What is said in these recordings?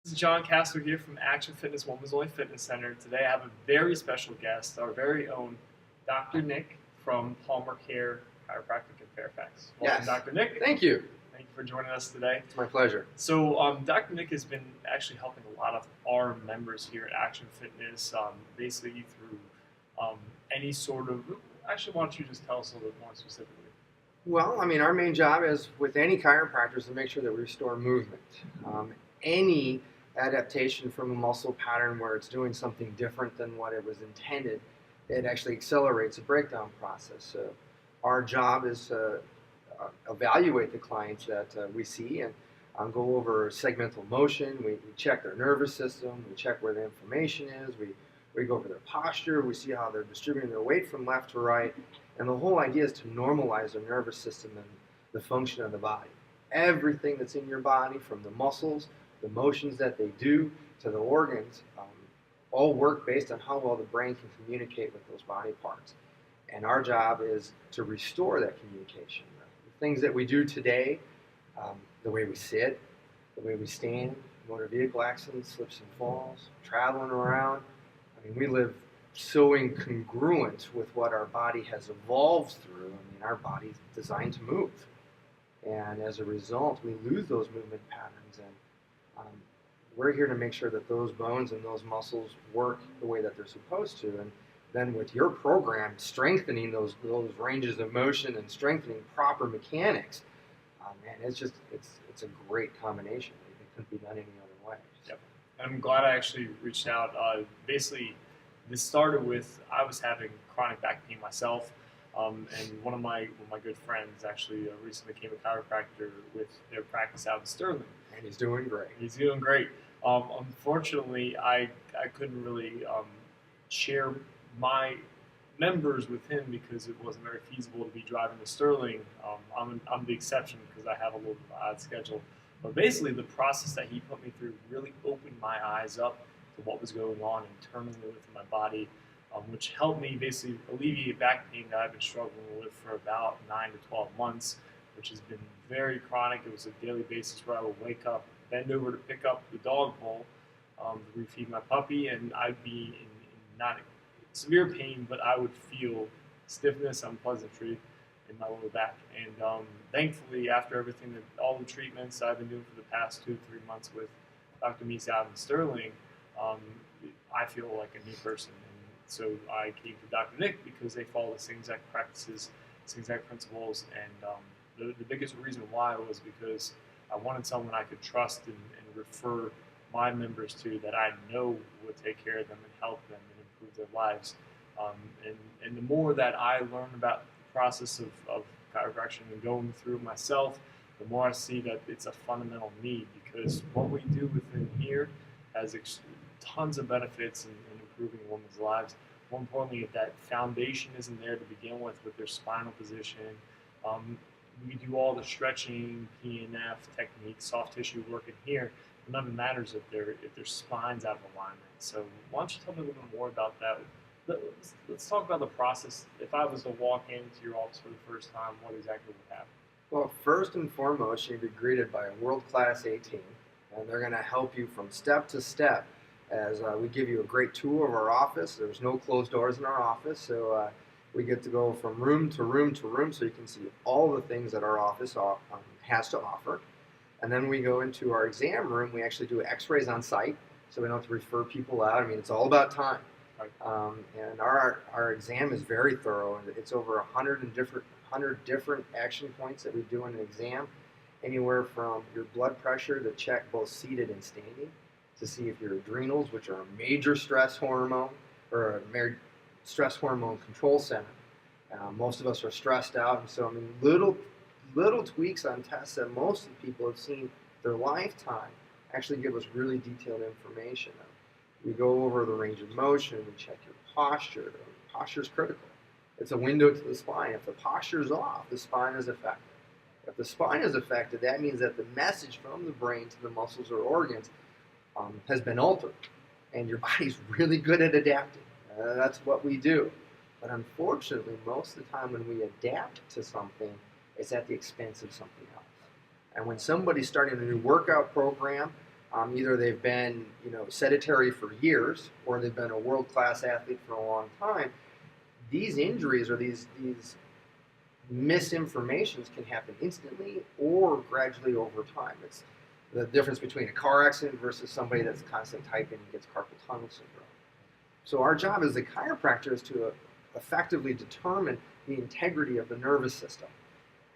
This is John Castler here from Action Fitness Women's Only Fitness Center. Today I have a very special guest, our very own Dr.Nic from PalmerCare Chiropractic in Fairfax. Welcome, Yes. Dr. Nic. Thank you. Thank you for joining us today. It's my pleasure. So, Dr. Nic has been actually helping a lot of our members here at Action Fitness, basically through any sort of. Actually, why don't you just tell us a little bit more specifically? Well, our main job is with any chiropractor is to make sure that we restore movement. Any adaptation from a muscle pattern where it's doing something different than what it was intended, it actually accelerates the breakdown process. So our job is to evaluate the clients that we see and go over segmental motion. We check their nervous system. We check where the inflammation is. We go over their posture. We see how they're distributing their weight from left to right. And the whole idea is to normalize their nervous system and the function of the body. Everything that's in your body, from the muscles, the motions that they do, to the organs, all work based on how well the brain can communicate with those body parts. And our job is to restore that communication. The things that we do today, the way we sit, the way we stand, motor vehicle accidents, slips and falls, traveling around. We live so incongruent with what our body has evolved through. Our body's designed to move. And as a result, we lose those movement patterns. And we're here to make sure that those bones and those muscles work the way that they're supposed to. And then with your program, strengthening those ranges of motion and strengthening proper mechanics, it's a great combination. It couldn't be done any other way. Yep. I'm glad I actually reached out. Basically, this started with I was having chronic back pain myself, and one of my good friends actually recently became a chiropractor with their practice out in Sterling. And he's doing great. He's doing great. Unfortunately, I couldn't really share my members with him because it wasn't very feasible to be driving to Sterling. I'm the exception because I have a little odd schedule. But basically, the process that he put me through really opened my eyes up to what was going on internally within my body, which helped me basically alleviate back pain that I've been struggling with for about 9 to 12 months, which has been very chronic. It was a daily basis where I would wake up, bend over to pick up the dog bowl to refeed my puppy, and I'd be in not severe pain, but I would feel stiffness, unpleasantry in my lower back. And thankfully, after everything, all the treatments I've been doing for the past 2 to 3 months with Dr. Nic out in Sterling, I feel like a new person. And so I came to Dr. Nic because they follow the same exact practices, same exact principles, and the biggest reason why was because I wanted someone I could trust and refer my members to that I know would take care of them and help them and improve their lives. And the more that I learn about the process of chiropractic and going through myself, the more I see that it's a fundamental need, because what we do within here has tons of benefits in improving women's lives. More importantly, if that foundation isn't there to begin with their spinal position, we do all the stretching, PNF techniques, soft tissue work in here. None of it matters if their spine's out of alignment. So why don't you tell me a little bit more about that? Let's talk about the process. If I was to walk into your office for the first time, what exactly would happen? Well, first and foremost, you'd be greeted by a world-class A team, and they're going to help you from step to step as we give you a great tour of our office. There's no closed doors in our office, so we get to go from room to room to room so you can see all the things that our office has to offer. And then we go into our exam room. We actually do x-rays on site, so we don't have to refer people out. It's all about time. And our exam is very thorough. It's over 100 different action points that we do in an exam, anywhere from your blood pressure to check both seated and standing, to see if your adrenals, which are a major stress hormone, or a stress hormone control center. Most of us are stressed out, and so little tweaks on tests that most people have seen their lifetime actually give us really detailed information. We go over the range of motion, we check your posture. Posture is critical. It's a window to the spine. If the posture is off, the spine is affected. If the spine is affected, that means that the message from the brain to the muscles or organs has been altered, and your body's really good at adapting. That's what we do. But unfortunately, most of the time when we adapt to something, it's at the expense of something else. And when somebody's starting a new workout program, Either they've been, sedentary for years, or they've been a world-class athlete for a long time. These injuries or these misinformations can happen instantly or gradually over time. It's the difference between a car accident versus somebody that's constantly typing and gets carpal tunnel syndrome. So our job as a chiropractor is to effectively determine the integrity of the nervous system.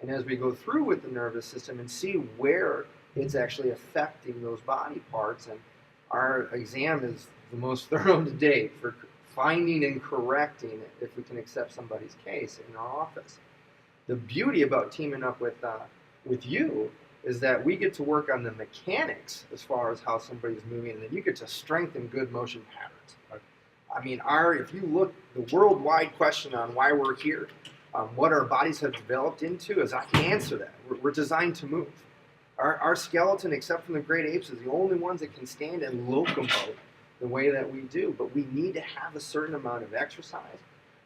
And as we go through with the nervous system and see where it's actually affecting those body parts, and our exam is the most thorough to date for finding and correcting it if we can accept somebody's case in our office. The beauty about teaming up with you is that we get to work on the mechanics as far as how somebody's moving, and then you get to strengthen good motion patterns. I mean, if you look, the worldwide question on why we're here, what our bodies have developed into, is I can answer that. We're designed to move. Our skeleton, except from the great apes, is the only ones that can stand and locomote the way that we do. But we need to have a certain amount of exercise.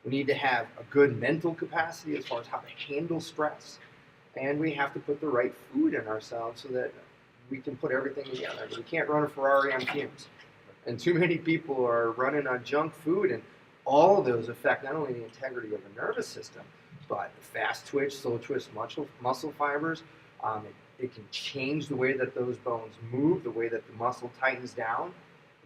We need to have a good mental capacity as far as how to handle stress. And we have to put the right food in ourselves so that we can put everything together. We can't run a Ferrari on fumes. And too many people are running on junk food, and all of those affect not only the integrity of the nervous system, but fast twitch, slow twitch muscle fibers. It can change the way that those bones move, the way that the muscle tightens down.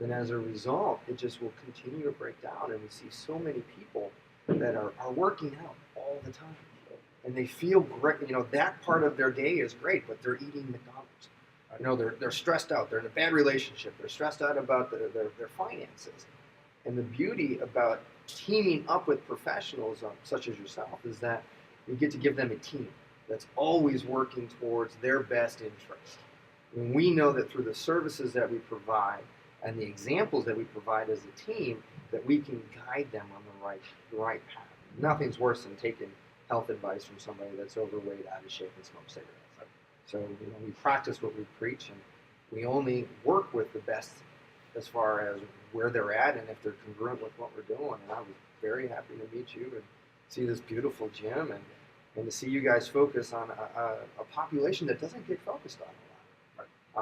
Then as a result, it just will continue to break down. And we see so many people that are working out all the time. And they feel great. That part of their day is great, but they're eating McDonald's. They're stressed out. They're in a bad relationship. They're stressed out about their finances. And the beauty about teaming up with professionals such as yourself is that you get to give them a team that's always working towards their best interest. And we know that through the services that we provide and the examples that we provide as a team, that we can guide them on the right path. Nothing's worse than taking health advice from somebody that's overweight, out of shape, and smokes cigarettes. So we practice what we preach, and we only work with the best as far as where they're at and if they're congruent with what we're doing. And I was very happy to meet you and see this beautiful gym, and to see you guys focus on a population that doesn't get focused on a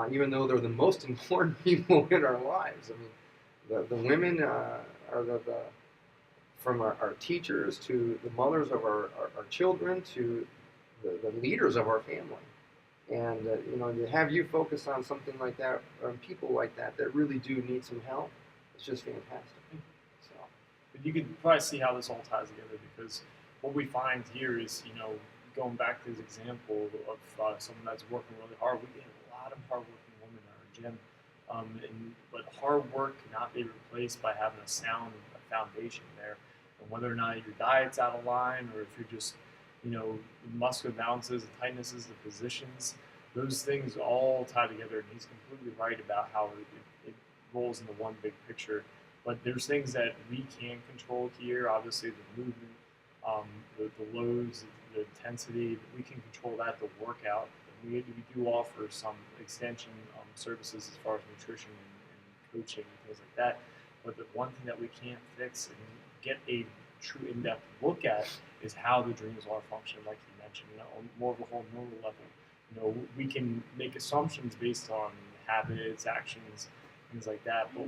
lot. Even though they're the most important people in our lives. I mean, the women are from our teachers to the mothers of our children to the leaders of our family. And to have you focus on something like that, on people like that really do need some help, it's just fantastic. So, but you can probably see how this all ties together, because what we find here is, going back to his example of someone that's working really hard, we get a lot of hardworking women in our gym, but hard work cannot be replaced by having a sound foundation there. And whether or not your diet's out of line, or if you're just, muscular balances, the tightnesses, the positions, those things all tie together. And he's completely right about how it rolls into one big picture. But there's things that we can control here. Obviously, the movement, the loads, the intensity, we can control that, the workout. And we do offer some extension services as far as nutrition and coaching and things like that. But the one thing that we can't fix and get a true in-depth look at is how the dreams are functioning, like you mentioned, on more of a whole neural level. We can make assumptions based on habits, actions, things like that. But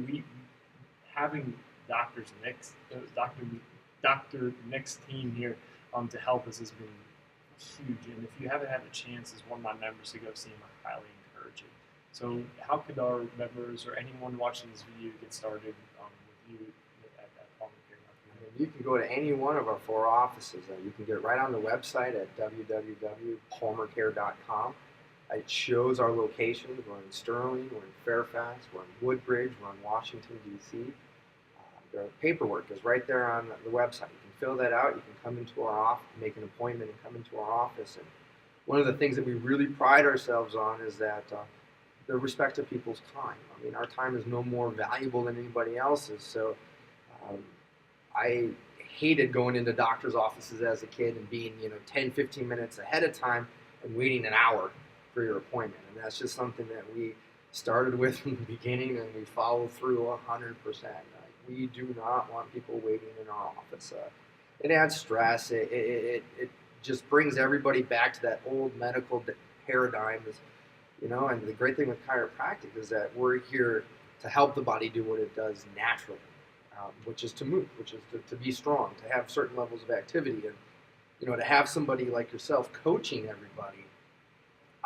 having Dr. Nic's team here to help us has been huge. And if you haven't had the chance as one of my members to go see him, I highly encourage it. So how could our members or anyone watching this video get started with you at PalmerCare? You can go to any one of our 4 offices. You can get right on the website at www.PalmerCare.com. It shows our locations. We're in Sterling, we're in Fairfax, we're in Woodbridge, we're in Washington, D.C. The paperwork is right there on the website. You can fill that out. You can come into our office, make an appointment, and come into our office. And one of the things that we really pride ourselves on is that the respect of people's time. I mean, our time is no more valuable than anybody else's. So I hated going into doctor's offices as a kid and being 10, 15 minutes ahead of time and waiting an hour for your appointment. And that's just something that we started with from the beginning, and we follow through 100%. We do not want people waiting in our office. It adds stress. It just brings everybody back to that old medical paradigm. You know, and the great thing with chiropractic is that we're here to help the body do what it does naturally, which is to move, which is to be strong, to have certain levels of activity, and to have somebody like yourself coaching everybody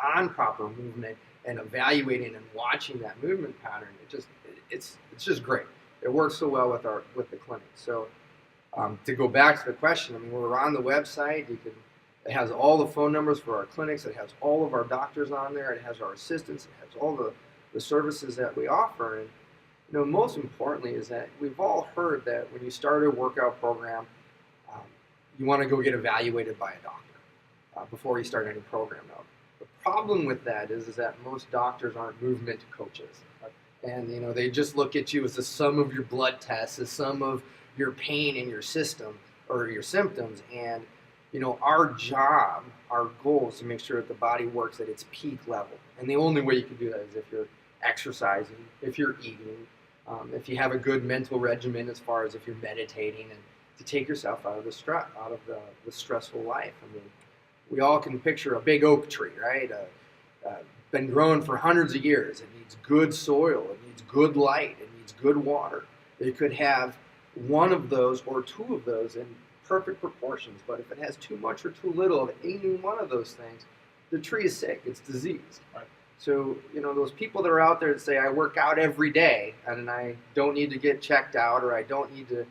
on proper movement and evaluating and watching that movement pattern. It's just great. It works so well with the clinic. So to go back to the question, I mean, we're on the website. It has all the phone numbers for our clinics. It has all of our doctors on there. It has our assistants. It has all the services that we offer. And most importantly is that we've all heard that when you start a workout program, you want to go get evaluated by a doctor before you start any program. Now, the problem with that is that most doctors aren't movement coaches, and they just look at you as the sum of your blood tests, the sum of your pain in your system or your symptoms. And our job, our goal is to make sure that the body works at its peak level. And the only way you can do that is if you're exercising, if you're eating, if you have a good mental regimen, as far as if you're meditating, and to take yourself out of the stressful life. I mean, we all can picture a big oak tree, right? Been growing for hundreds of years. It needs good soil. It needs good light. It needs good water. It could have one of those or two of those in perfect proportions, but if it has too much or too little of any one of those things, the tree is sick. It's diseased. Right. So those people that are out there that say, I work out every day and I don't need to get checked out, or I don't need to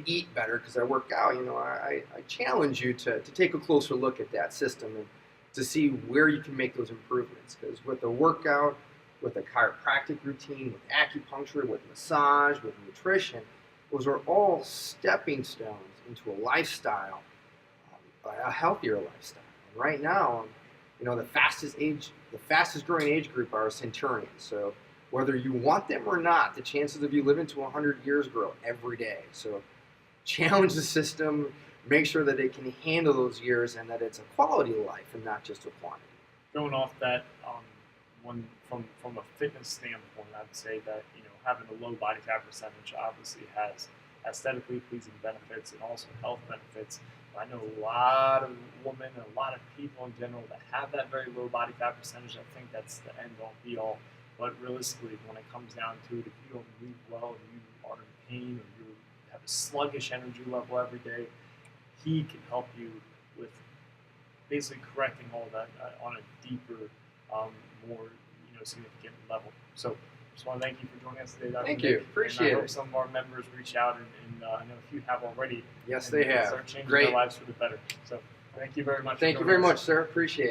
eat better because I work out, I challenge you to take a closer look at that system and to see where you can make those improvements. Because with a workout, with a chiropractic routine, with acupuncture, with massage, with nutrition, those are all stepping stones into a lifestyle, a healthier lifestyle. And right now, the fastest growing age group are centurions. So whether you want them or not, the chances of you living to 100 years grow every day. So challenge the system, make sure that it can handle those years and that it's a quality of life and not just a quantity. Going off that, from a fitness standpoint, I'd say that having a low body fat percentage obviously has aesthetically pleasing benefits and also health benefits. I know a lot of women and a lot of people in general that have that very low body fat percentage. I think that's the end all be all. But realistically, when it comes down to it, if you don't move well and you are in pain or you have a sluggish energy level every day, he can help you with basically correcting all that on a deeper, more significant level. So just want to thank you for joining us today, Dr. Thank Nic. you. Appreciate and I hope it. some of our members reach out, and I know if you have already. Yes, they have. Start changing Great. their lives for the better. So thank you very much. Thank you very much, sir. Appreciate it.